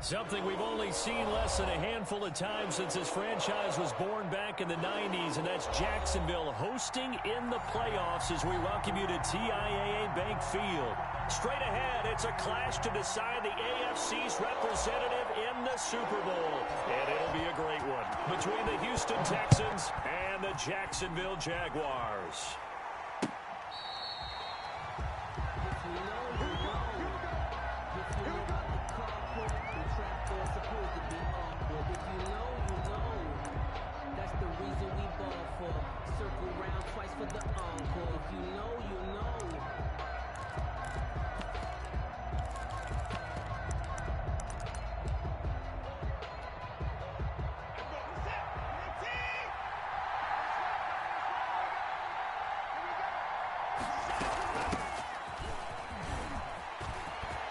Something we've only seen less than a handful of times since this franchise was born back in the 90s, and that's Jacksonville hosting in the playoffs as we welcome you to TIAA Bank Field. Straight ahead, it's a clash to decide the AFC's representative in the Super Bowl. And it'll be a great one between the Houston Texans and the Jacksonville Jaguars. For the encore, if you know, you know.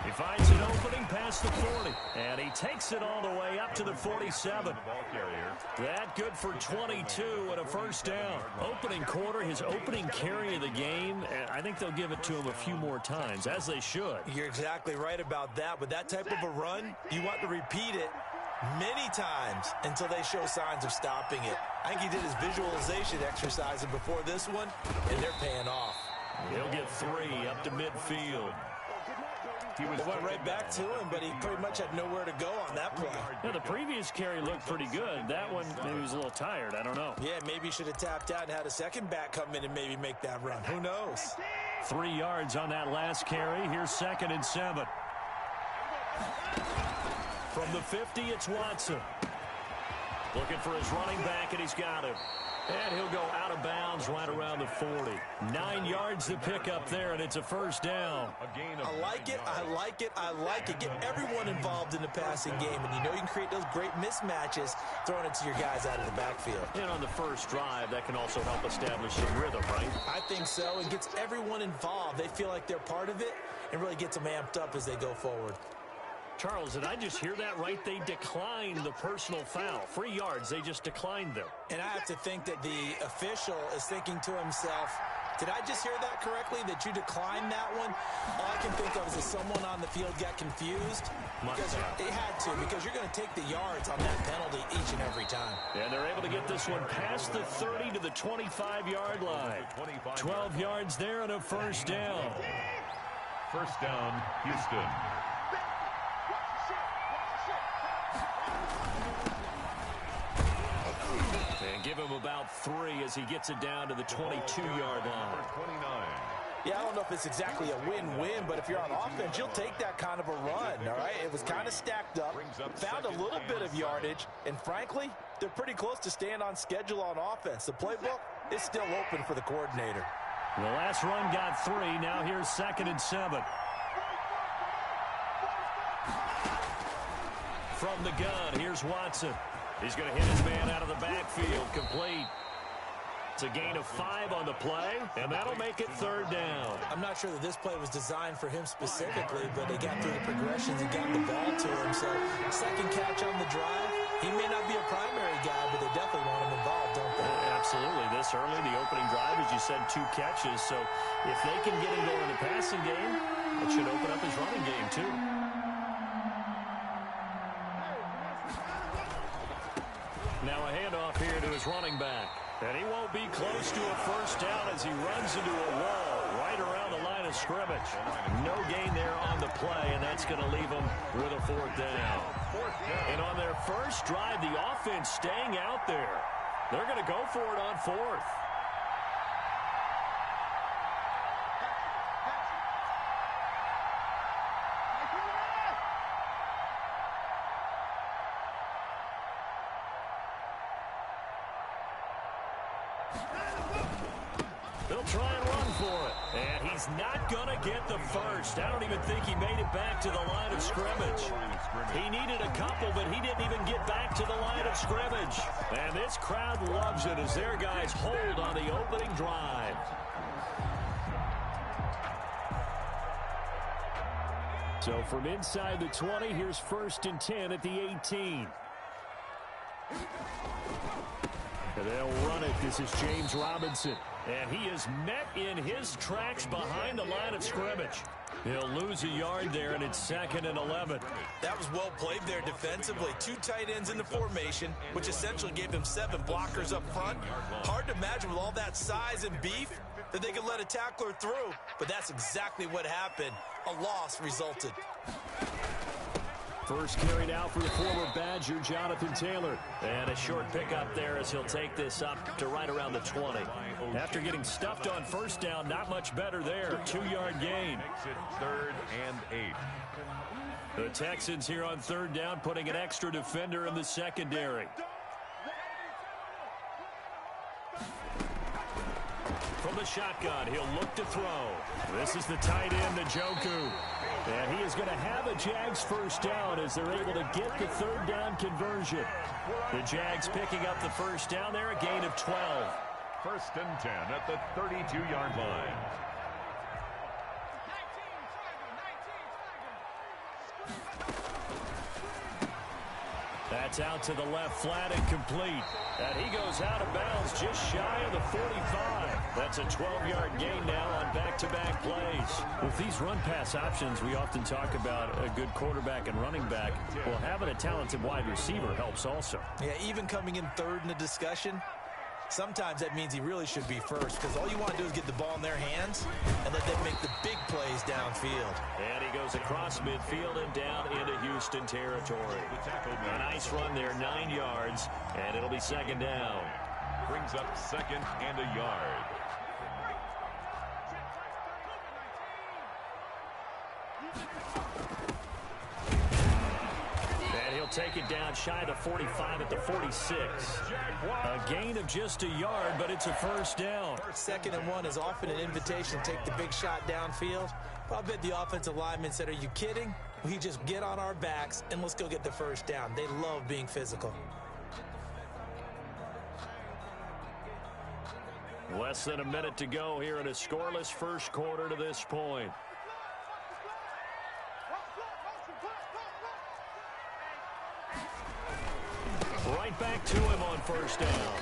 He finds an opening past the 40, and he takes it all the way up to the 47. That good for 22 and a first down. Opening quarter, his opening carry of the game, and I think they'll give it to him a few more times, as they should. You're exactly right about that. With that type of a run, you want to repeat it many times until they show signs of stopping it. I think he did his visualization exercise before this one, and they're paying off. He'll get 3 up to midfield. He went right back to him, but he pretty much had nowhere to go on that play. Yeah, the previous carry looked pretty good. That one, maybe he was a little tired. I don't know. Yeah, maybe he should have tapped out and had a second back come in and maybe make that run. Who knows? 3 yards on that last carry. Here's 2nd and 7. From the 50, it's Watson. Looking for his running back, and he's got him. And he'll go out of bounds right around the 40. 9 yards to pick up there, and it's a first down. I like it, I like it, I like it. Get everyone involved in the passing game, and you know you can create those great mismatches throwing it to your guys out of the backfield. And on the first drive, that can also help establish some rhythm, right? I think so. It gets everyone involved. They feel like they're part of it and really gets them amped up as they go forward. Charles, did I just hear that right? They declined the personal foul. 3 yards, they just declined them. And I have to think that the official is thinking to himself, did I just hear that correctly, that you declined that one? All I can think of is that someone on the field got confused. Because it had to, because you're going to take the yards on that penalty each and every time. And they're able to get this one past the 30 to the 25-yard line. 12 yards there and a first down. First down, Houston. And give him about 3 as he gets it down to the 22-yard line. Yeah, I don't know if it's exactly a win-win, but if you're on offense, you'll take that kind of a run, all right? It was kind of stacked up, found a little bit of yardage, and frankly, they're pretty close to staying on schedule on offense. The playbook is still open for the coordinator. The last run got 3. Now here's 2nd and 7. From the gun, here's Watson. He's going to hit his man out of the backfield, complete. It's a gain of 5 on the play, and that'll make it 3rd down. I'm not sure that this play was designed for him specifically, but they got through the progressions and got the ball to him. So, second catch on the drive. He may not be a primary guy, but they definitely want him involved, don't they? Absolutely. This early, the opening drive, as you said, 2 catches. So, if they can get him going in the passing game, it should open up his running game, too. Now a handoff here to his running back. And he won't be close to a first down as he runs into a wall right around the line of scrimmage. No gain there on the play, and that's going to leave him with a 4th down. And on their first drive, the offense staying out there. They're going to go for it on 4th. They'll try and run for it. And he's not going to get the first. I don't even think he made it back to the line of scrimmage. He needed a couple, but he didn't even get back to the line of scrimmage. And this crowd loves it as their guys hold on the opening drive. So from inside the 20, here's 1st and 10 at the 18. And they'll run it. This is James Robinson. And he is met in his tracks behind the line of scrimmage. He'll lose a yard there, and it's 2nd and 11. That was well played there defensively. 2 tight ends in the formation, which essentially gave them 7 blockers up front. Hard to imagine with all that size and beef that they could let a tackler through, but that's exactly what happened. A loss resulted. First carried out for the former Badger, Jonathan Taylor. And a short pickup there as he'll take this up to right around the 20. After getting stuffed on first down, not much better there. 2-yard gain. Makes it 3rd and 8. The Texans here on 3rd down, putting an extra defender in the secondary. From the shotgun, he'll look to throw. This is the tight end, Njoku. And he is going to have a Jags first down as they're able to get the 3rd down conversion. The Jags picking up the first down there, a gain of 12. 1st and 10 at the 32-yard line. That's out to the left flat and complete. And he goes out of bounds just shy of the 45. That's a 12-yard gain now on back-to-back plays. With these run-pass options, we often talk about a good quarterback and running back. Well, having a talented wide receiver helps also. Yeah, even coming in 3rd in the discussion, sometimes that means he really should be first because all you want to do is get the ball in their hands and let them make the big plays downfield. And he goes across midfield and down into Houston territory. A nice run there, 9 yards, and it'll be 2nd down. Brings up 2nd and a yard. And he'll take it down shy of the 45 at the 46. A gain of just a yard, but it's a first down. 2nd and 1 is often an invitation to take the big shot downfield. But I bet the offensive lineman said, are you kidding? We just get on our backs and let's go get the first down. They love being physical. Less than a minute to go here in a scoreless first quarter to this point. Right back to him on first down.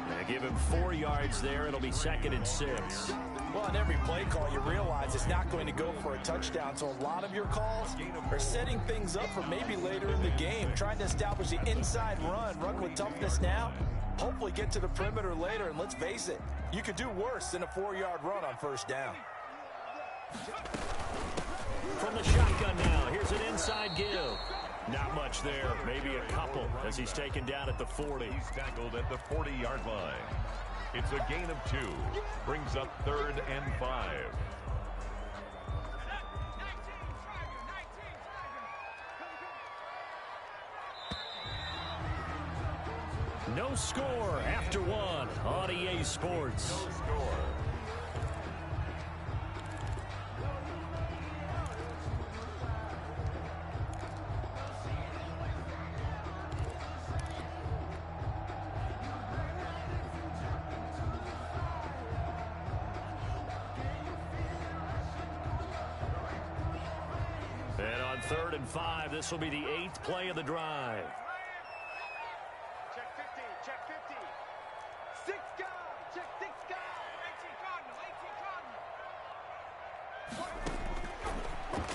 They give him 4 yards there. It'll be 2nd and 6. Well, on every play call, you realize it's not going to go for a touchdown. So a lot of your calls are setting things up for maybe later in the game, trying to establish the inside run with toughness now. Hopefully get to the perimeter later, and let's face it, you could do worse than a 4-yard run on first down. From the shotgun now, here's an inside give. Not much there, maybe a couple as he's taken down at the 40. He's tackled at the 40-yard line. It's a gain of 2. Brings up 3rd and 5. No score after 1 on EA Sports. No score. And on 3rd and 5, this will be the 8th play of the drive. Check 50, check 50. 6 guard, check 6 guard. 18 Cardinal, 18 Cardinal.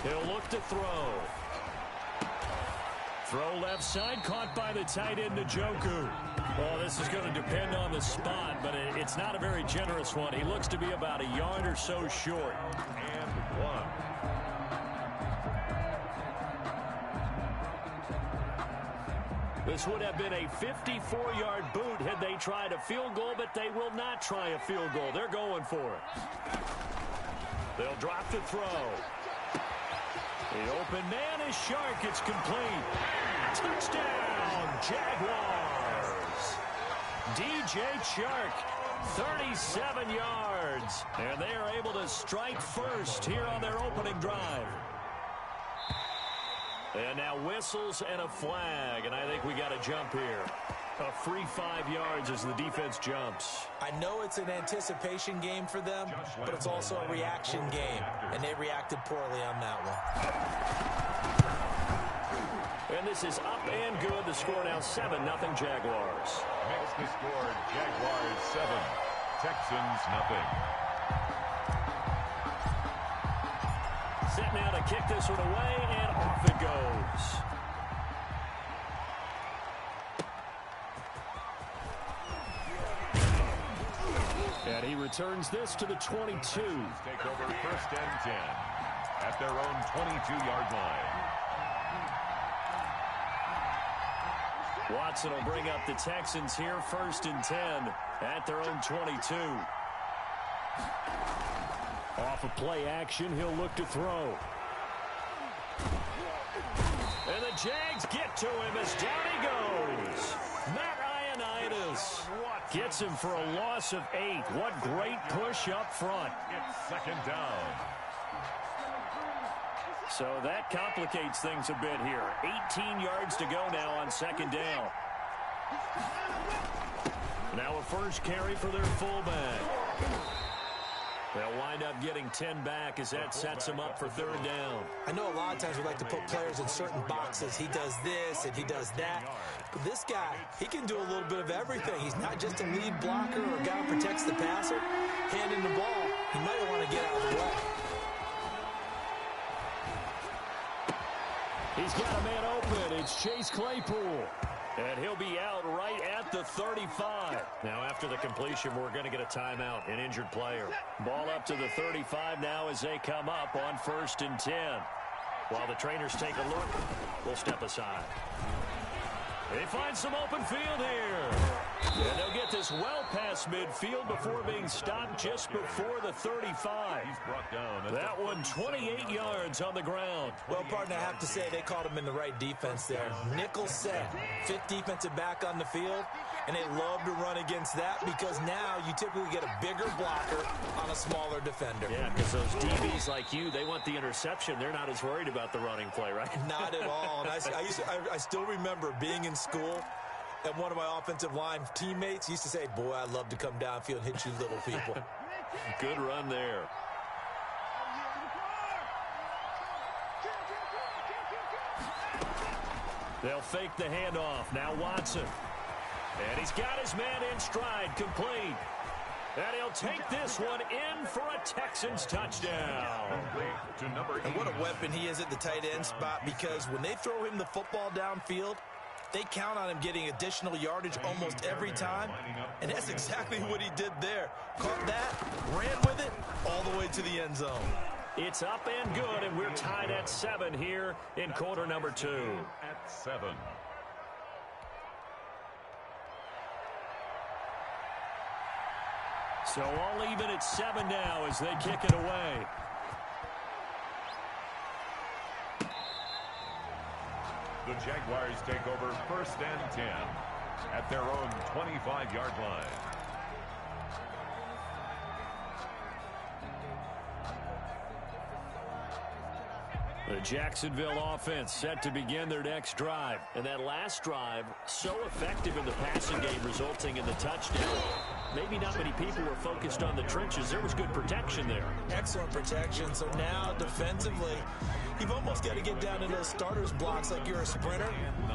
He'll look to throw. Throw left side, caught by the tight end, Njoku. Well, this is going to depend on the spot, but it's not a very generous one. He looks to be about a yard or so short. And 1. This would have been a 54-yard boot had they tried a field goal, but they will not try a field goal. They're going for it. They'll drop the throw. The open man is Shark. It's complete. Touchdown, Jaguars. DJ Shark, 37 yards. And they are able to strike first here on their opening drive. And now whistles and a flag, and I think we got a jump here. A free 5 yards as the defense jumps. I know it's an anticipation game for them, but it's also a reaction game, and they reacted poorly on that one. And this is up and good. The score now 7-0 Jaguars. Makes the score Jaguars 7, Texans nothing. Set now to kick this one away, and off it goes. And he returns this to the 22. Take over 1st and 10 at their own 22-yard line. Watson will bring up the Texans here 1st and 10 at their own 22. Off of play action, he'll look to throw. And the Jags get to him as down he goes. Matt Ioannidis gets him for a loss of 8. What great push up front. It's 2nd down. So that complicates things a bit here. 18 yards to go now on 2nd down. Now a first carry for their fullback. They'll wind up getting 10 back as that sets him up for 3rd down. I know a lot of times we like to put players in certain boxes. He does this and he does that. But this guy, he can do a little bit of everything. He's not just a lead blocker or a guy who protects the passer. Handing the ball, he might want to get out of the way. He's got a man open. It's Chase Claypool. And he'll be out right at the 35. Now, after the completion, we're going to get a timeout, an injured player. Ball up to the 35 now as they come up on 1st and 10. While the trainers take a look, we'll step aside. They find some open field here. And they'll get this well past midfield before being stopped just before the 35. He's brought down. That one 28 yards on the ground. Well, partner, I have to say they called him in the right defense there. Nickel set, 5th defensive back on the field, and they love to run against that because now you typically get a bigger blocker on a smaller defender. Yeah, because those DBs like you, they want the interception. They're not as worried about the running play, right? Not at all. And I still remember being in school, and one of my offensive line teammates used to say, boy, I'd love to come downfield and hit you little people. Good run there. They'll fake the handoff. Now Watson. And he's got his man in stride, complete. And he'll take this one in for a Texans touchdown. And what a weapon he is at the tight end spot, because when they throw him the football downfield, they count on him getting additional yardage almost every time. And that's exactly what he did there. Caught that, ran with it, all the way to the end zone. It's up and good, and we're tied at 7 here in quarter number 2. At 7. So all even at 7 now as they kick it away. The Jaguars take over 1st and 10 at their own 25-yard line. The Jacksonville offense set to begin their next drive. And that last drive, so effective in the passing game, resulting in the touchdown. Maybe not many people were focused on the trenches. There was good protection there. Excellent protection. So now defensively, you've almost got to get down in those starters blocks like you're a sprinter.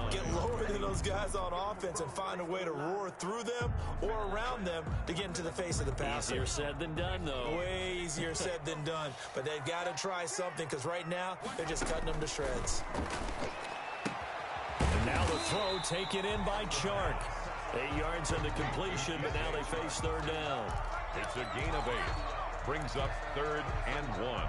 Get lower than those guys on offense and find a way to roar through them or around them to get into the face of the passer. Easier said than done, though. Way easier said than done. But they've got to try something, because right now they're just cutting them to shreds. And now the throw taken in by Chark. 8 yards on the completion, but now they face 3rd down. It's a gain of 8. Brings up 3rd and 1.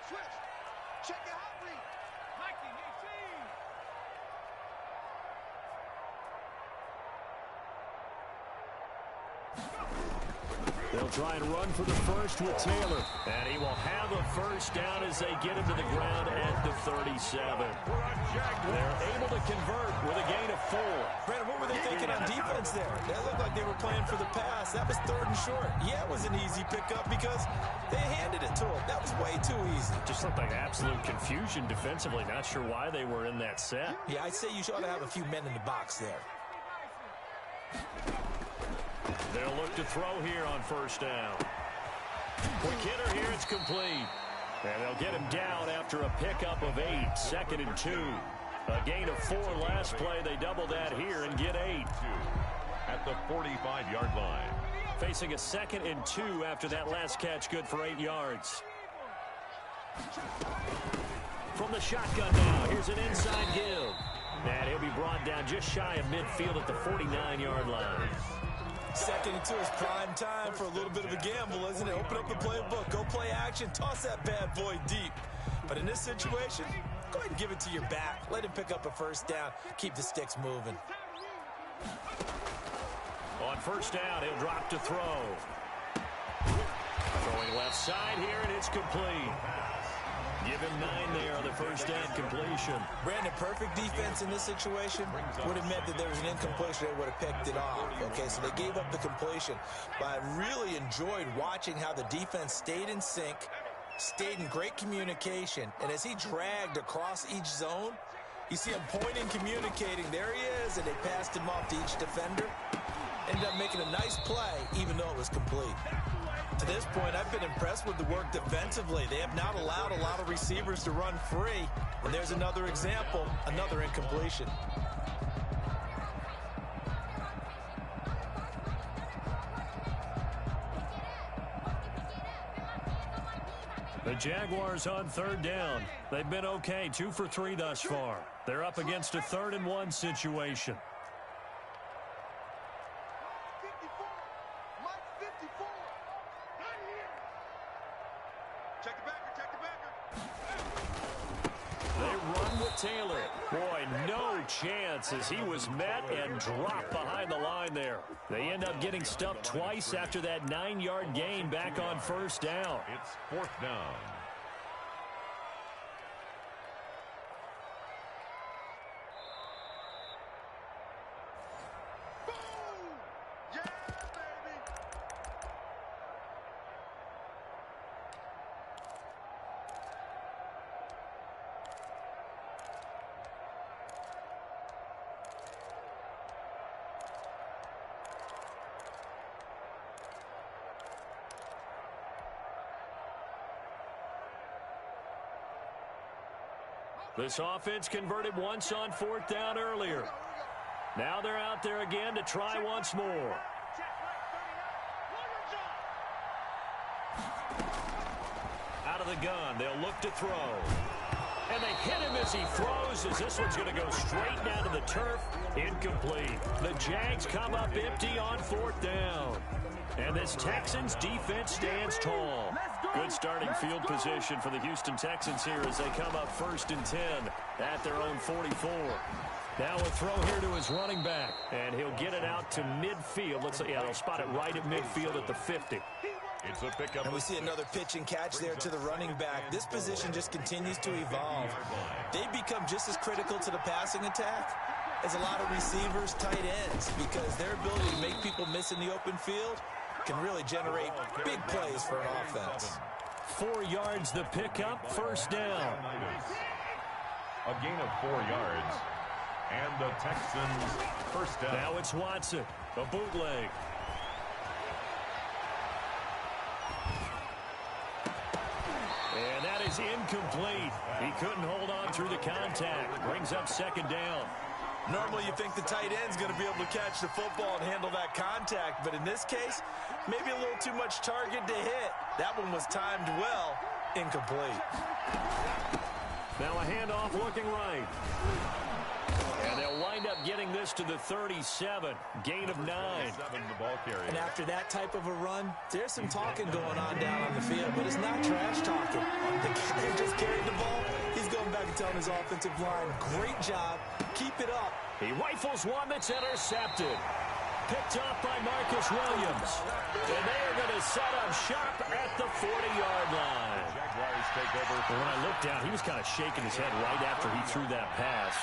Switch. Check your hot read. Mikey, 18. They'll try and run for the first with Taylor. And he will have a first down as they get him to the ground at the 37. They're able to convert with a gain of 4. Brandon, what were they thinking on defense there? That looked like they were playing for the pass. That was 3rd and short. Yeah, it was an easy pickup because they handed it to him. That was way too easy. Just looked like absolute confusion defensively. Not sure why they were in that set. Yeah, I'd say you ought to have a few men in the box there. They'll look to throw here on 1st down. Quick hitter here, it's complete. And they'll get him down after a pickup of 8, 2nd and 2. A gain of 4 last play. They double that here and get 8. At the 45-yard line. Facing a 2nd and 2 after that last catch, good for 8 yards. From the shotgun now, here's an inside give. And he'll be brought down just shy of midfield at the 49-yard line. 2nd and 2 is prime time for a little bit of a gamble, isn't it? Open up the playbook, go play action, toss that bad boy deep. But in this situation, go ahead and give it to your back. Let him pick up a first down, keep the sticks moving. On first down, he'll drop to throw. Throwing left side here, and it's complete. Give him 9 there on the first down completion. Brandon, perfect defense in this situation would have meant that there was an incompletion. They would have picked it off. Okay, so they gave up the completion. But I really enjoyed watching how the defense stayed in sync, stayed in great communication. And as he dragged across each zone, you see him pointing, communicating. There he is, and they passed him off to each defender. Ended up making a nice play, even though it was complete. To this point, I've been impressed with the work defensively. They have not allowed a lot of receivers to run free. And there's another example, another incompletion. The Jaguars on third down. They've been okay, 2 for 3 thus far. They're up against a 3rd and 1 situation. Taylor, boy, no chance as he was met and dropped behind the line there. They end up getting stuffed twice after that 9-yard gain back on first down. It's 4th down. This offense converted once on 4th down earlier. Now they're out there again to try once more. Out of the gun, they'll look to throw. And they hit him as he throws, as this one's going to go straight down to the turf. Incomplete. The Jags come up empty on 4th down. And this Texans defense stands tall. Good starting field position for the Houston Texans here as they come up 1st and 10 at their own 44. Now a throw here to his running back, and he'll get it out to midfield. They'll spot it right at midfield at the 50. It's a pickup. And we see another pitch and catch there to the running back. This position just continues to evolve. They become just as critical to the passing attack as a lot of receivers, tight ends, because their ability to make people miss in the open field can really generate big plays for an offense. 4 yards the pickup, first down. A gain of 4 yards. And the Texans first down. Now it's Watson, a bootleg. And that is incomplete. He couldn't hold on through the contact. Brings up 2nd down. Normally you think the tight end's going to be able to catch the football and handle that contact, but in this case, maybe a little too much target to hit. That one was timed well, incomplete. Now a handoff looking right. And they'll wind up getting this to the 37, gain of 9. And after that type of a run, there's some talking going on down on the field, but it's not trash talking. The guy just carried the ball. He's going back and telling his offensive line, great job, keep it up. He rifles one that's intercepted. Picked off by Marcus Williams. And they are going to set up shop at the 40-yard line. Jaguars take over. When I looked down, he was kind of shaking his head right after he threw that pass.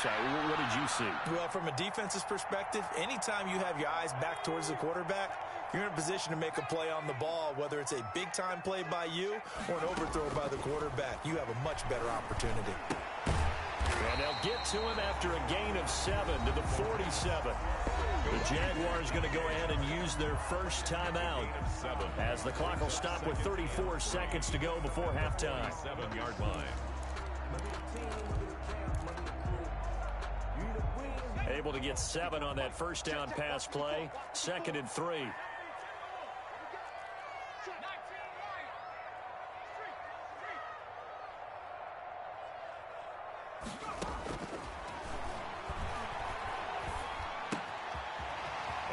What did you see? Well, from a defense's perspective, anytime you have your eyes back towards the quarterback, you're in a position to make a play on the ball, whether it's a big-time play by you or an overthrow by the quarterback. You have a much better opportunity. And they'll get to him after a gain of 7 to the 47. The Jaguars going to go ahead and use their first timeout as the clock will stop with 34 seconds to go before halftime. 7-yard line. Able to get 7 on that first down pass play. 2nd and 3.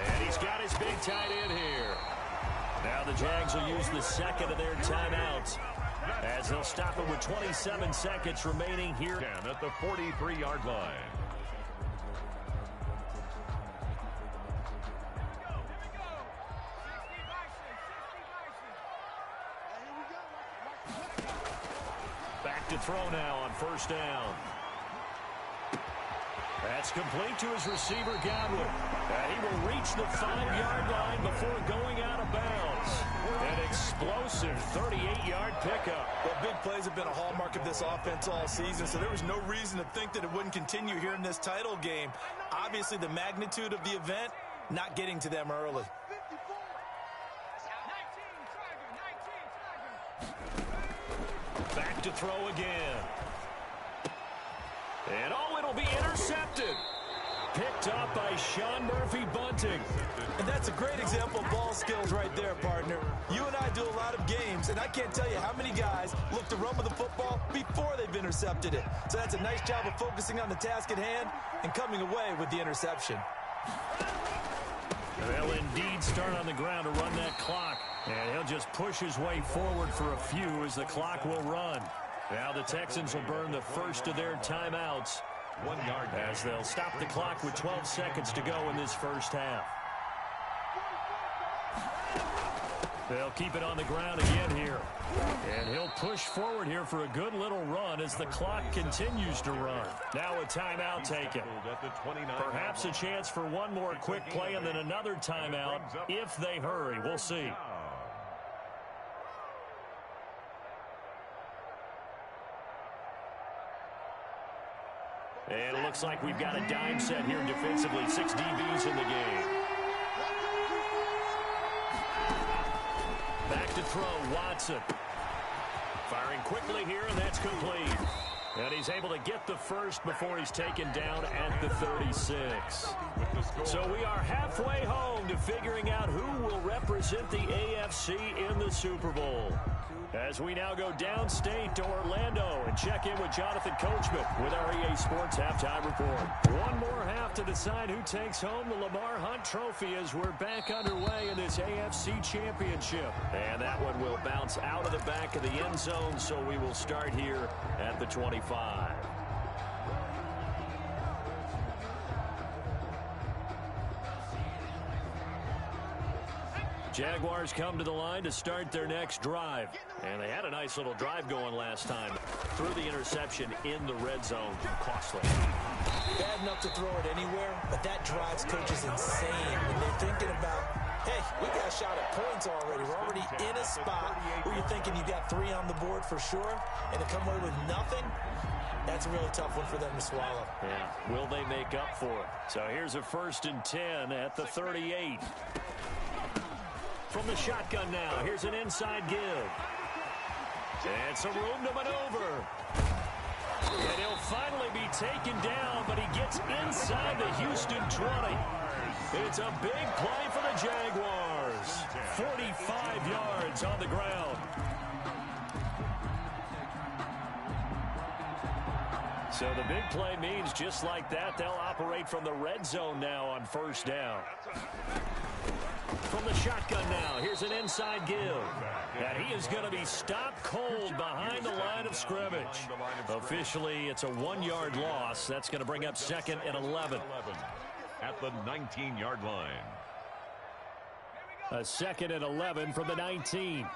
And he's got his big tight end here. Now the Jags will use the second of their timeouts as they'll stop it with 27 seconds remaining here. At the 43-yard line. Back to throw now on first down. That's complete to his receiver, Godwin. And he will reach the 5-yard line before going out of bounds. An explosive 38-yard pickup. Well, big plays have been a hallmark of this offense all season, so there was no reason to think that it wouldn't continue here in this title game. Obviously, the magnitude of the event, not getting to them early. Back to throw again. And oh, it'll be intercepted. Picked up by Sean Murphy-Bunting. And that's a great example of ball skills right there, partner. You and I do a lot of games, and I can't tell you how many guys look to run with the football before they've intercepted it. So that's a nice job of focusing on the task at hand and coming away with the interception. They'll indeed start on the ground to run that clock. And he'll just push his way forward for a few as the clock will run. Now the Texans will burn the first of their timeouts. 1 yard as they'll stop the clock with 12 seconds to go in this first half. They'll keep it on the ground again here. And he'll push forward here for a good little run as the clock continues to run. Now a timeout taken. Perhaps a chance for one more quick play and then another timeout if they hurry. We'll see. And it looks like we've got a dime set here defensively. 6 DBs in the game. Back to throw, Watson. Firing quickly here, and that's complete. And he's able to get the first before he's taken down at the 36. So we are halfway home to figuring out who will represent the AFC in the Super Bowl. As we now go downstate to Orlando and check in with Jonathan Coachman with our EA Sports Halftime Report. One more half to decide who takes home the Lamar Hunt Trophy as we're back underway in this AFC Championship. And that one will bounce out of the back of the end zone, so we will start here at the 25. Jaguars come to the line to start their next drive. And they had a nice little drive going last time. Threw the interception in the red zone. Costly. Bad enough to throw it anywhere, but that drives coaches insane when they're thinking about, hey, we got a shot at points already. We're already in a spot where you're thinking you got 3 on the board for sure, and to come away with nothing, that's a really tough one for them to swallow. Yeah, will they make up for it? So here's a 1st and 10 at the 38. From the shotgun now, here's an inside give. And some room to maneuver. And he'll finally be taken down, but he gets inside the Houston 20. It's a big play for the Jaguars. 45 yards on the ground. So the big play means just like that, they'll operate from the red zone now on first down. From the shotgun now, here's an inside give. And he is going to be stopped cold behind the line of scrimmage. Officially, it's a 1-yard loss. That's going to bring up 2nd and 11. At the 19-yard line. A 2nd and 11 from the 19.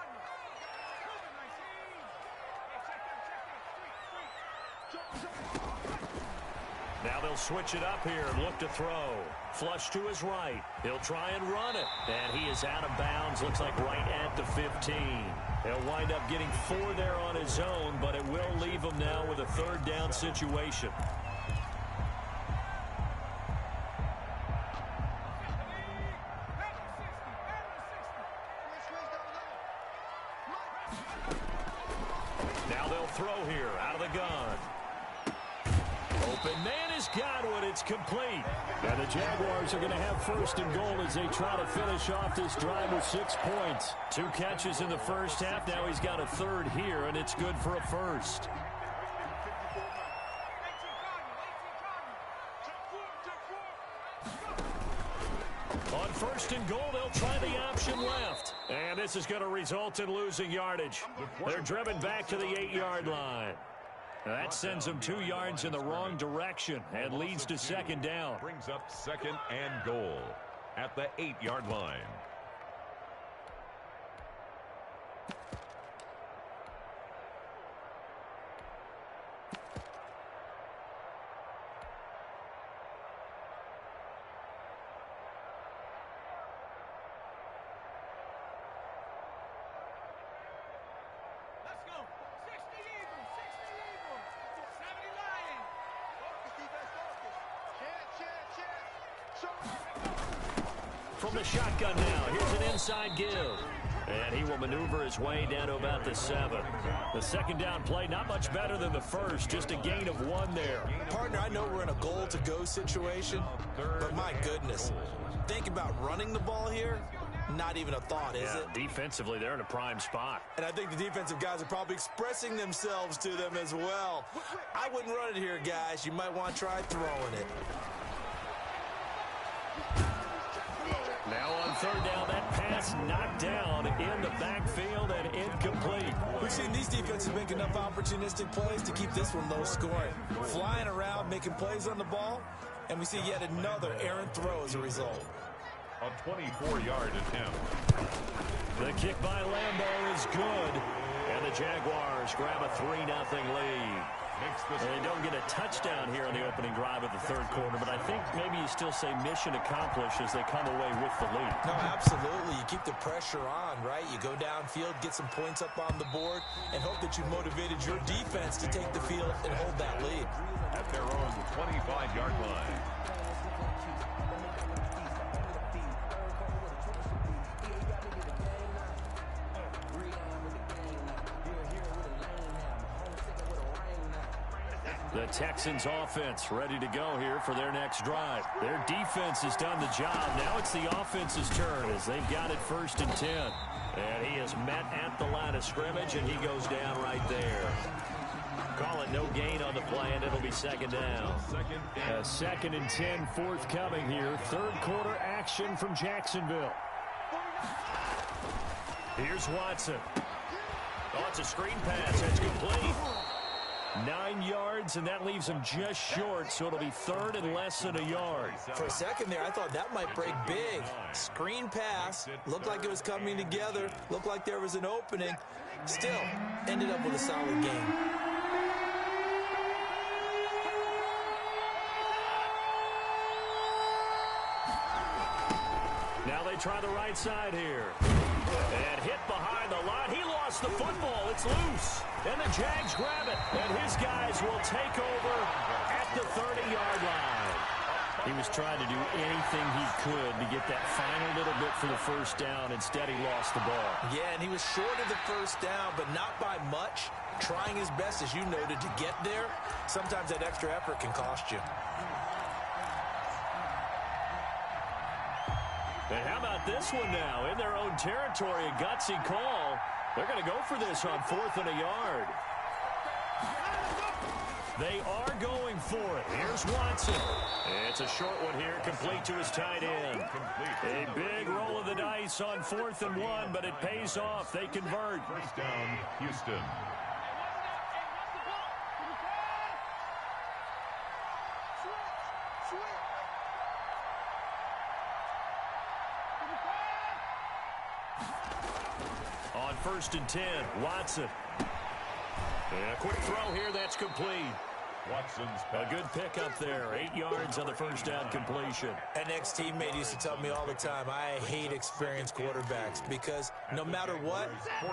Now they'll switch it up here and look to throw. Flush to his right. He'll try and run it. And he is out of bounds. Looks like right at the 15. He'll wind up getting 4 there on his own, but it will leave him now with a 3rd down situation. they'll throw here out of the gun. Open man has got one. It's complete. And the Jaguars are going to have first and goal as they try to finish off this drive with 6 points. 2 catches in the first half. Now he's got a third here, and it's good for a first. On first and goal, they'll try the option left. And this is going to result in losing yardage. They're driven back to the 8-yard line. That sends them 2 yards in the wrong direction and leads to second down. Brings up second and goal at the 8-yard line. From the shotgun now, here's an inside give. And he will maneuver his way down to about the 7. The second down play, not much better than the first, just a gain of 1 there. Partner, I know we're in a goal-to-go situation, but my goodness, think about running the ball here. Not even a thought, is it? Defensively, they're in a prime spot. And I think the defensive guys are probably expressing themselves to them as well. I wouldn't run it here, guys. You might want to try throwing it. Now on third down, that pass knocked down in the backfield and incomplete. We've seen these defenses make enough opportunistic plays to keep this one low scoring. Flying around, making plays on the ball, and we see yet another errant throw as a result. A 24-yard attempt. The kick by Lambeau is good, and the Jaguars grab a 3-0 lead. They don't get a touchdown here in the opening drive of the third quarter, but I think maybe you still say mission accomplished as they come away with the lead. No, absolutely. You keep the pressure on, right? You go downfield, get some points up on the board, and hope that you motivated your defense to take the field and hold that lead. At their own 25-yard line. The Texans offense ready to go here for their next drive. Their defense has done the job. Now it's the offense's turn as they've got it 1st and 10. And he is met at the line of scrimmage, and he goes down right there. Call it no gain on the play, and it'll be second down. A 2nd and 10 forthcoming here. Third quarter action from Jacksonville. Here's Watson. Oh, it's a screen pass. It's complete. 9 yards, and that leaves him just short, so it'll be third and less than a yard. For a second there, I thought that might break big. Screen pass, looked like it was coming together, looked like there was an opening. Still, ended up with a solid game. Now they try the right side here. And hit behind the line. He lost the football. It's loose. And the Jags grab it. And his guys will take over at the 30-yard line. He was trying to do anything he could to get that final little bit for the first down. Instead, he lost the ball. Yeah, and he was short of the first down, but not by much. Trying his best, as you noted, to get there. Sometimes that extra effort can cost you. And how about this one now? In their own territory, a gutsy call. They're going to go for this on 4th and a yard. They are going for it. Here's Watson. It's a short one here, complete to his tight end. A big roll of the dice on 4th and 1, but it pays off. They convert. First down, Houston. On 1st and 10, Watson. And a quick throw here, that's complete. Watson's A good pickup there. 8 yards on the first down completion. An ex-teammate used to tell me all the time, I hate experienced quarterbacks because no matter what,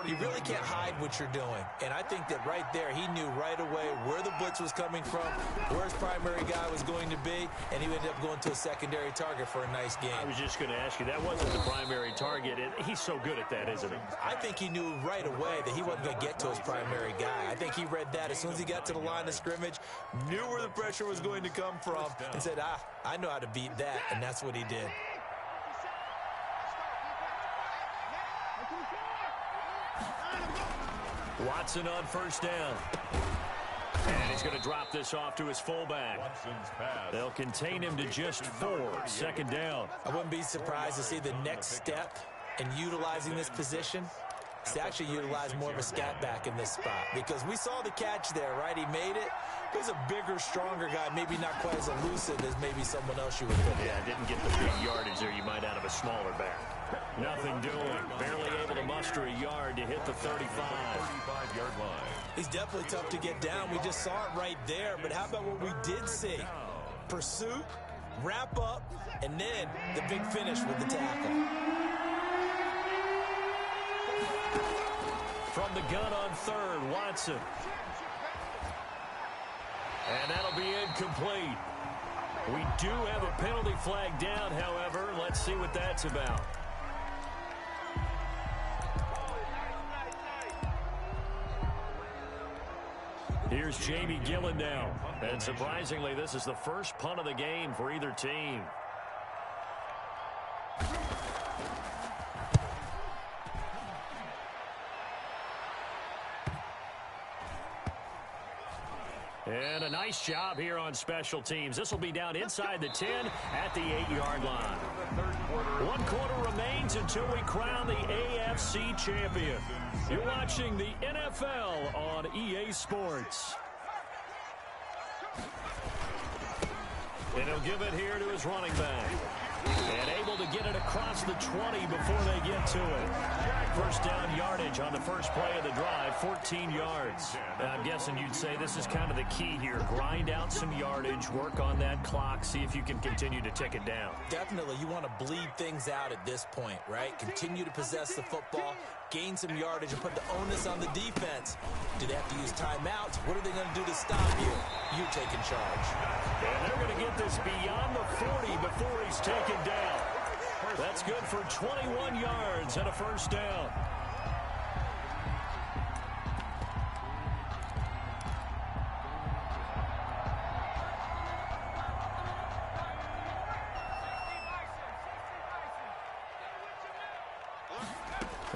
you really can't hide what you're doing. And I think that right there, he knew right away where the blitz was coming from, where his primary guy was going to be, and he ended up going to a secondary target for a nice game. I was just going to ask you, that wasn't the primary target. He's so good at that, isn't he? I think he knew right away that he wasn't going to get to his primary guy. I think he read that as soon as he got to the line of scrimmage, knew where the pressure was going to come from, and said, I know how to beat that, and that's what he did. Watson on first down. And he's going to drop this off to his fullback. They'll contain him to just 4. Second down. I wouldn't be surprised to see the next step in utilizing this position is to actually utilize more of a scat back in this spot, because we saw the catch there, right? He made it. He's a bigger, stronger guy, maybe not quite as elusive as maybe someone else you would put in. Yeah, didn't get the big yardage there you might out of a smaller back. Nothing doing. Barely able to muster a yard to hit the 35-yard line. He's definitely tough to get down. We just saw it right there. But how about what we did see? Pursuit, wrap up, and then the big finish with the tackle. From the gun on third, Watson. And that'll be incomplete. We do have a penalty flag down, however. Let's see what that's about. Here's Jamie Gillen now. And surprisingly, this is the first punt of the game for either team. And a nice job here on special teams. This will be down inside the 10 at the 8-yard line. 1 quarter remains until we crown the AFC champion. You're watching the NFL on EA Sports. And he'll give it here to his running back. And able to get it across the 20 before they get to it. First down yardage on the first play of the drive, 14 yards. And I'm guessing you'd say this is kind of the key here. Grind out some yardage, work on that clock, see if you can continue to tick it down. Definitely, you want to bleed things out at this point, right? Continue to possess the football, gain some yardage, and put the onus on the defense. Do they have to use timeouts? What are they going to do to stop you? You taking charge. And they're going to get this beyond the 40 before he's taken down. That's good for 21 yards and a first down.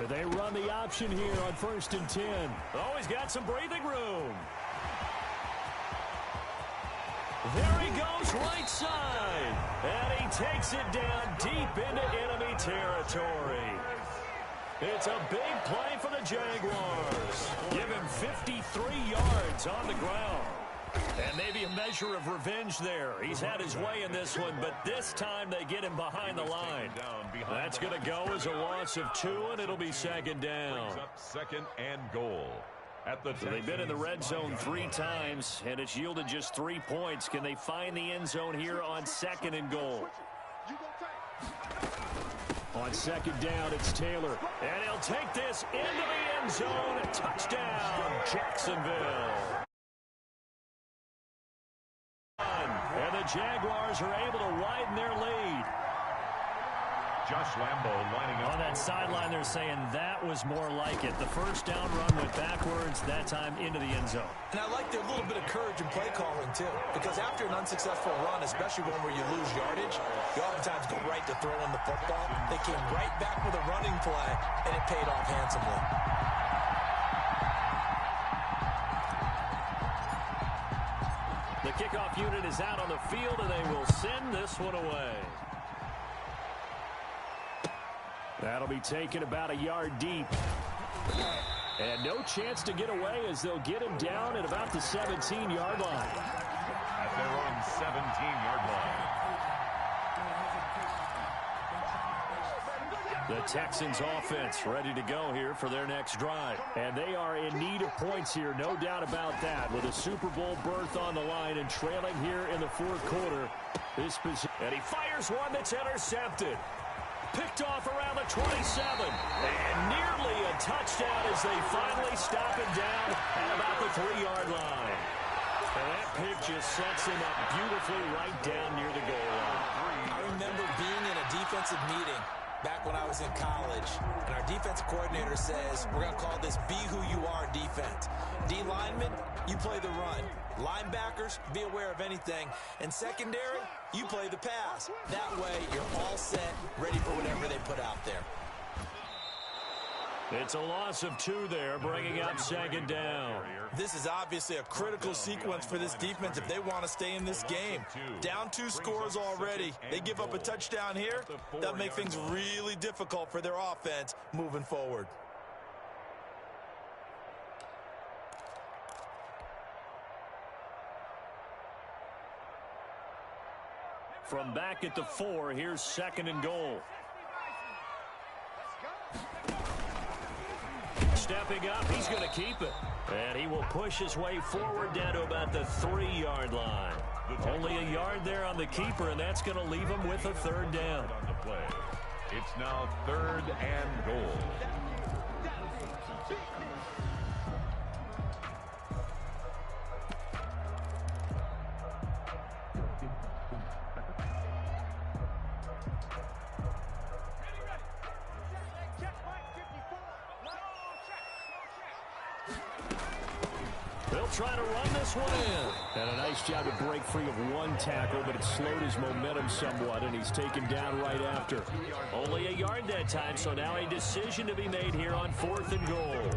They run the option here on 1st and 10. Oh, he's got some breathing room. There he goes right side. And he takes it down deep into enemy territory. It's a big play for the Jaguars. Give him 53 yards on the ground. And maybe a measure of revenge there. He's had his way in this one, but this time they get him behind the line. That's going to go as a loss of 2, and it'll be second down. Second and goal. So they've been in the red zone 3 times, and it's yielded just 3 points. Can they find the end zone here on 2nd and goal? On 2nd down, it's Taylor. And he'll take this into the end zone. Touchdown, Jacksonville. And the Jaguars are able to widen their lead. Josh Lambo lining up. On that sideline, they're saying that was more like it. The first down run went backwards, that time into the end zone. And I like their little bit of courage in play calling, too. Because after an unsuccessful run, especially one where you lose yardage, you oftentimes go right to throwing the football. They came right back with a running play, and it paid off handsomely. The kickoff unit is out on the field, and they will send this one away. That'll be taken about a yard deep. And no chance to get away as they'll get him down at about the 17-yard line. At their own 17-yard line. The Texans offense ready to go here for their next drive. And they are in need of points here, no doubt about that. With a Super Bowl berth on the line and trailing here in the 4th quarter. And he fires one that's intercepted. Picked off around the 27. And nearly a touchdown as they finally stop it down at about the 3-yard line. And that pick just sets him up beautifully right down near the goal line. I remember being in a defensive meeting back when I was in college, and our defense coordinator says, we're going to call this be who you are defense. D linemen, you play the run. Linebackers, be aware of anything. And secondary, you play the pass. That way, you're all set, ready for whatever they put out there. It's a loss of 2 there, bringing up 2nd down. This is obviously a critical sequence for this defense if they want to stay in this game. Down 2 scores already. They give up a touchdown here. That'll make things really difficult for their offense moving forward. From back at the 4, here's 2nd and goal. Stepping up, he's going to keep it. And he will push his way forward down to about the 3-yard line. Only a yard there on the keeper, and that's going to leave him with a 3rd down. On the play. It's now 3rd and goal. Trying to run this one in. And a nice job to break free of 1 tackle, but it slowed his momentum somewhat, and he's taken down right after. Only a yard that time, so now a decision to be made here on 4th and goal.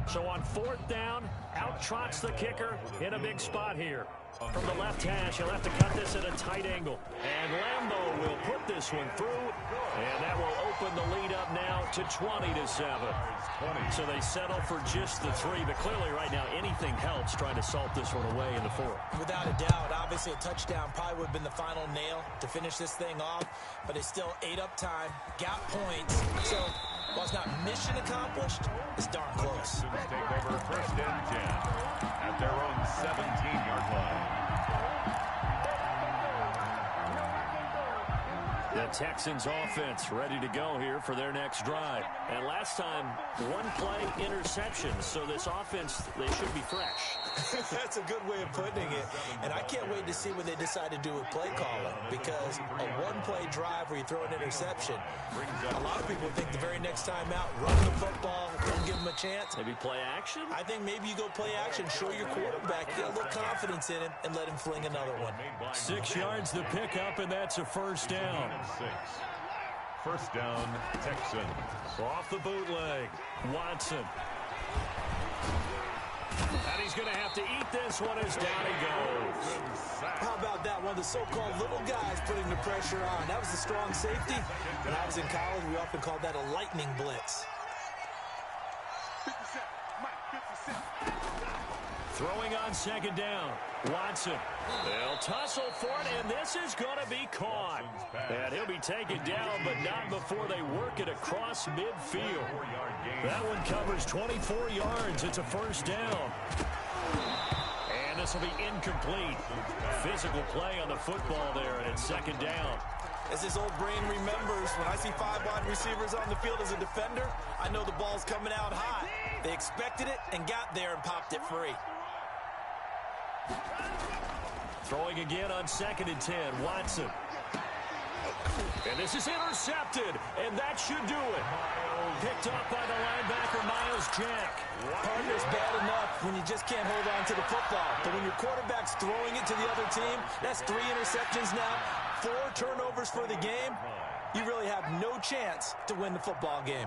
So on 4th down, out trots the kicker in a big spot here. From the left hash, he'll have to cut this at a tight angle. And Lambeau will put this one through. And that will open the lead up now to 20-7. So they settle for just the 3. But clearly right now, anything helps trying to salt this one away in the 4th. Without a doubt, obviously a touchdown probably would have been the final nail to finish this thing off. But they still ate up time, got points. So while it's not mission accomplished, it's darn close. Take over 1st and 10 at their own 17-yard line. The Texans offense ready to go here for their next drive. And last time, 1 play interception. So this offense, they should be fresh. That's a good way of putting it. And I can't wait to see what they decide to do with play calling. Because a 1-play drive where you throw an interception, a lot of people think the very next time out, run the football, don't give them a chance. Maybe play action? I think maybe you go play action, show your quarterback, get a little confidence in him, and let him fling another one. 6 yards the pickup, and that's a 1st down. 6. 1st down, Texans. Off the bootleg, Watson. And he's going to have to eat this one as down he goes. How about that? One of the so-called little guys putting the pressure on. That was the strong safety. When I was in college, we often called that a lightning blitz. 50 Cent, Mike, 50 Cent. Throwing on 2nd down, Watson. They'll tussle for it, and this is going to be caught. And he'll be taken down, but not before they work it across midfield. That one covers 24 yards. It's a 1st down. And this will be incomplete. Physical play on the football there, and it's 2nd down. As his old brain remembers, when I see 5 wide receivers on the field as a defender, I know the ball's coming out hot. They expected it and got there and popped it free. Throwing again on 2nd and 10, Watson. And this is intercepted, and that should do it. Picked up by the linebacker, Miles Jack. Partner's bad enough when you just can't hold on to the football. But when your quarterback's throwing it to the other team, that's 3 interceptions now, 4 turnovers for the game. You really have no chance to win the football game.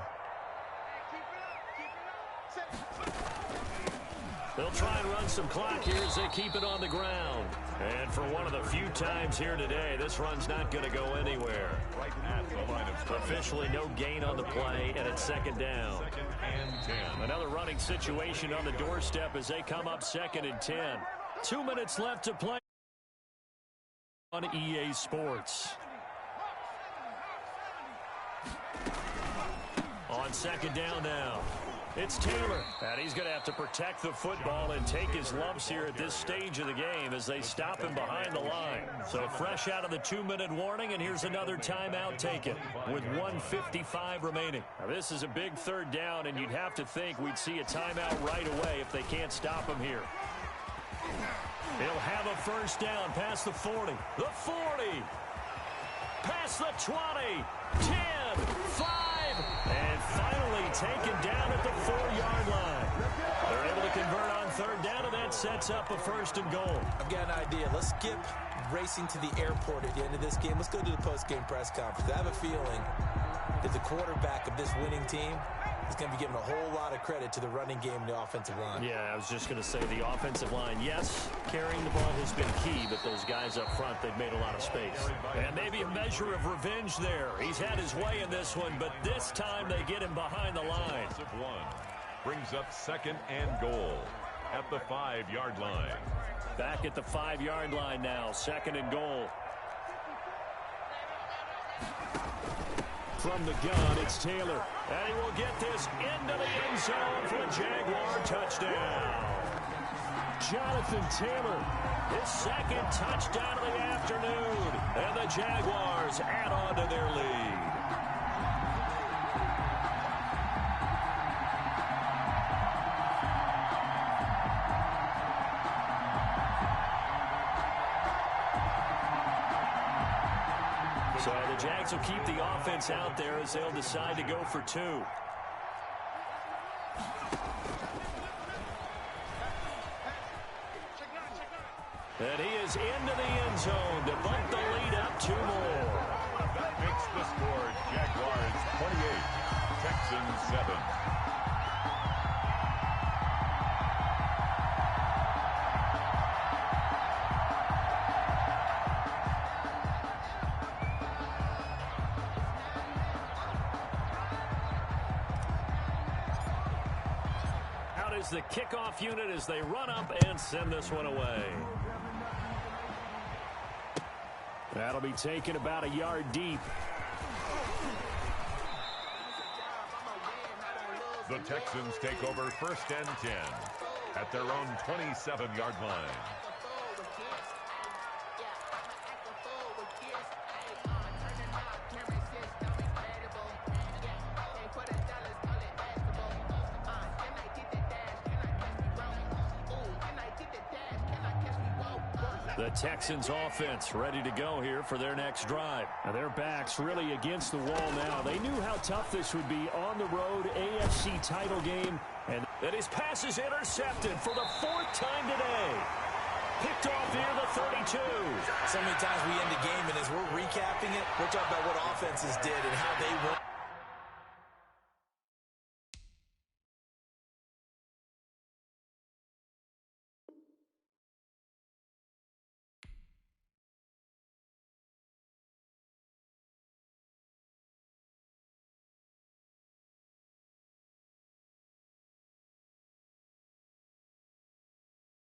They'll try and run some clock here as they keep it on the ground. And for one of the few times here today, this run's not going to go anywhere. Right at the line of scrimmage. Officially no gain on the play, and it's 2nd down. 2nd and 10. Another running situation on the doorstep as they come up 2nd and 10. 2 minutes left to play on EA Sports. second down now. It's Taylor, and he's going to have to protect the football and take his lumps here at this stage of the game as they stop him behind the line. So fresh out of the 2-minute warning, and here's another timeout taken with 1:55 remaining. Now, this is a big third down, and you'd have to think we'd see a timeout right away if they can't stop him here. He'll have a first down past the 40, the 40, past the 20, 10, 5, and finally taken down at the 4-yard line. They're able to convert on third down, and that sets up a 1st and goal. I've got an idea. Let's skip racing to the airport at the end of this game. Let's go to the post-game press conference. I have a feeling that the quarterback of this winning team is going to be giving a whole lot of credit to the running game and the offensive line. Yeah, I was just going to say the offensive line, yes, carrying the ball has been key, but those guys up front, they've made a lot of space. And maybe a measure of revenge there. He's had his way in this one, but this time they get him behind the line. Brings up 2nd and goal at the 5-yard line. Back at the 5-yard line now, 2nd and goal. From the gun, it's Taylor. And he will get this into the end zone for a Jaguar touchdown. Jonathan Taylor, his 2nd touchdown of the afternoon. And the Jaguars add on to their lead. So the Jags will keep the offense out there as they'll decide to go for 2. And he is into the end zone to bump the lead up 2 more. That makes the score Jaguars 28, Texans 7. The kickoff unit as they run up and send this one away. That'll be taken about a yard deep. The Texans take over 1st and 10 at their own 27-yard line. The Texans offense ready to go here for their next drive. Now their backs really against the wall now. They knew how tough this would be on the road, AFC title game. And his pass is intercepted for the 4th time today. Picked off near the 32. So many times we end the game, and as we're recapping it, we're talking about what offenses did and how they won.